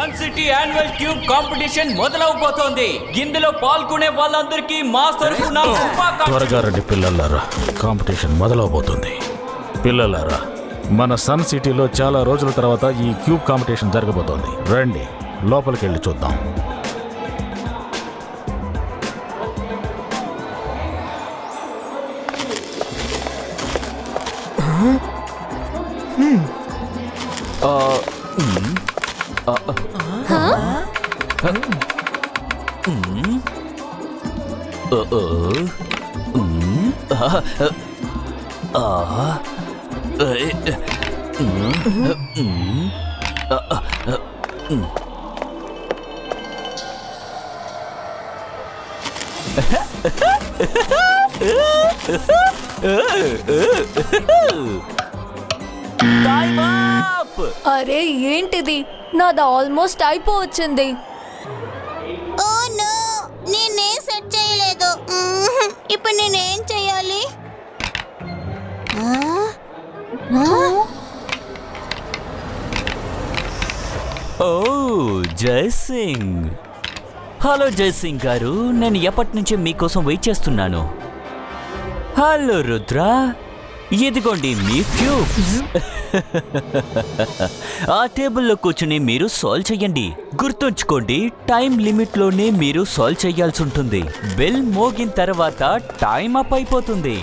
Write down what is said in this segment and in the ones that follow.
Sun City annual cube competition మొదలవబోతోంది. ఇందులో పాల్గొనే వాళ్ళందరికీ మా తరఫున త్వరగా రండి పిల్లలారా, కాంపిటీషన్ మొదలవబోతుంది. పిల్లలారా, మన సన్ సిటీలో చాలా రోజుల తర్వాత ఈ క్యూబ్ కాంపిటీషన్ జరగబోతోంది. రండి లోపలికి వెళ్ళి చూద్దాం. అరే ఏంటిది, నాది ఆల్మోస్ట్ అయిపోవచ్చింది. ఓ నో, నేనేం సెట్ చేయలేదు. ఇప్పుడు నేనేం చేయాలి? ఓ జయసింగ్. హలో జయసింగ్ గారు, నేను ఎప్పటి నుంచి మీకోసం వెయిట్ చేస్తున్నాను. హలో రుద్ర, ఇదిగోండి మీ క్యూబ్. ఆ టేబుల్లో కూర్చుని మీరు సాల్వ్ చెయ్యండి. గుర్తుంచుకోండి, టైం లిమిట్లోనే మీరు సాల్వ్ చేయాల్సి ఉంటుంది. బెల్ మోగిన తర్వాత టైం అప్ అయిపోతుంది.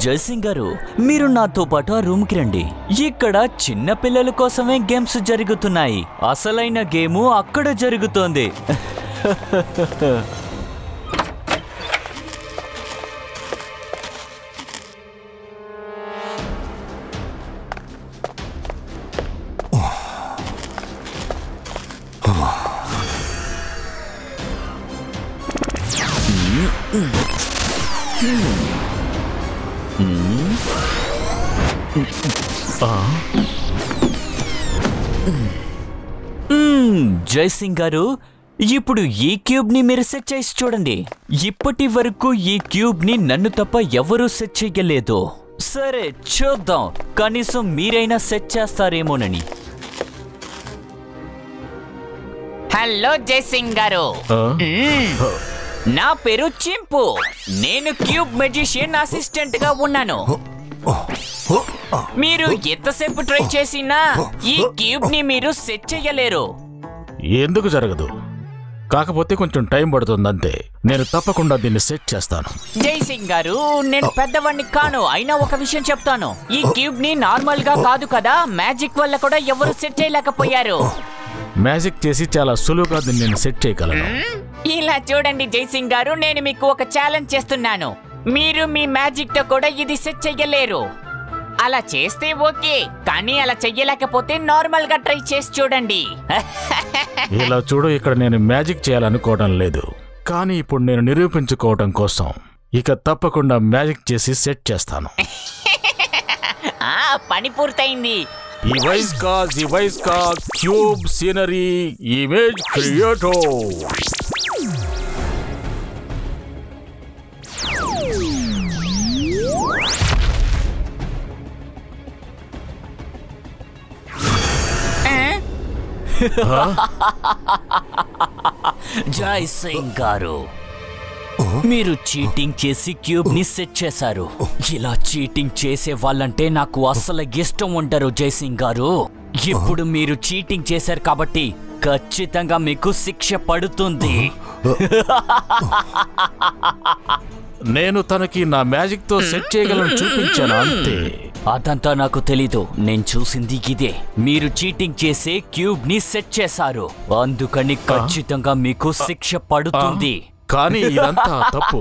జయసింగ్ గారు, మీరు నాతో పాటు ఆ రూమ్కి రండి. ఇక్కడ చిన్న పిల్లల కోసమే గేమ్స్ జరుగుతున్నాయి. అసలైన గేము అక్కడ జరుగుతోంది. జయసింగ్ గారు, ఇప్పుడు ఈ క్యూబ్ ని మీరు సెట్ చేసి చూడండి. ఇప్పటి వరకు ఈ క్యూబ్ ని నన్ను తప్ప ఎవరూ సెట్ చేయలేదు. సరే చూద్దాం, కనీసం మీరైనా సెట్ చేస్తారేమోనని. హలో జయసింగ్ గారు, నా పేరు చింపు. నేను క్యూబ్ మెజిషియన్ అసిస్టెంట్ గా ఉన్నాను. మీరు ఎంతసేపు ట్రై చేసినా ఈ క్యూబ్ ని మీరు సెట్ చేయలేరు. ఎందుకు జరగదు? కాకపోతే కొంచెం టైం పడుతుంది అంతే. నేను తప్పకుండా దీన్ని సెట్ చేస్తాను. జయసింగ్ గారు, నేను పెద్దవాడిని కాను, అయినా ఒక విషయం చెప్తాను. ఈ క్యూబ్ ని నార్మల్ గా కాదు కదా, మ్యాజిక్ వల్ల కూడా ఎవరు సెట్ చేయలేకపోయారు. మ్యాజిక్ చేసి చాలా సులువుగా దీన్ని నేను సెట్ చేయగలను. ఇలా చూడండి జయసింగ్ గారు, నేను మీకు ఒక ఛాలెంజ్ చేస్తున్నాను. మీరు మీ మ్యాజిక్ తో కూడా ఇది సెట్ చెయ్యలేరు. అలా చేస్తే ఓకే, కానీ అలా చెయ్యలేకపోతే నార్మల్ గా ట్రై చేసి చూడండి. ఇలా చూడు, ఇక్కడ నేను మ్యాజిక్ చేయాలనుకోవడం లేదు, కానీ ఇప్పుడు నేను నిరూపించుకోవడం కోసం ఇక తప్పకుండా మ్యాజిక్ చేసి సెట్ చేస్తాను. పని పూర్తయింది. ఇవైస్కా cube scenery image creator. Jaysingh గారు, మీరు చీటింగ్ చేసి క్యూబ్ ని సెట్ చేశారు. ఇలా చీటింగ్ చేసే వాళ్ళంటే నాకు అస్సలు ఇష్టం ఉండరు జయసింగ్ గారు. ఇప్పుడు మీరు చీటింగ్ చేశారు కాబట్టి ఖచ్చితంగా మీకు శిక్ష పడుతుంది. నేను తనకి నా మ్యాజిక్ తో సెట్ చేయగలను చూపించాను అంతే. అదంతా నాకు తెలీదు, నేను చూసింది ఇదే. మీరు చీటింగ్ చేసే క్యూబ్ ని సెట్ చేశారు, అందుకని ఖచ్చితంగా మీకు శిక్ష పడుతుంది. కానీ ఇదంతా తప్పు.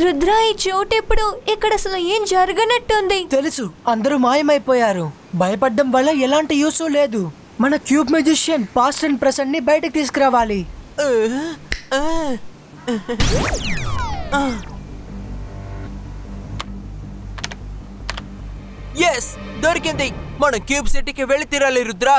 రుద్ర ఈ చోటు ఇప్పుడు ఇక్కడ అసలు ఏం జరగనట్టుంది. తెలుసు, అందరూ మాయమైపోయారు. భయపడ్డం వల్ల ఎలాంటి యూస్ లేదు. మన cube musician past and present ని బయటకు తీసుకురావాలి. ఎస్, దొరికింది. మనం క్యూబ్ సిటీకి వెళ్ళి తీరాలి రుద్ర.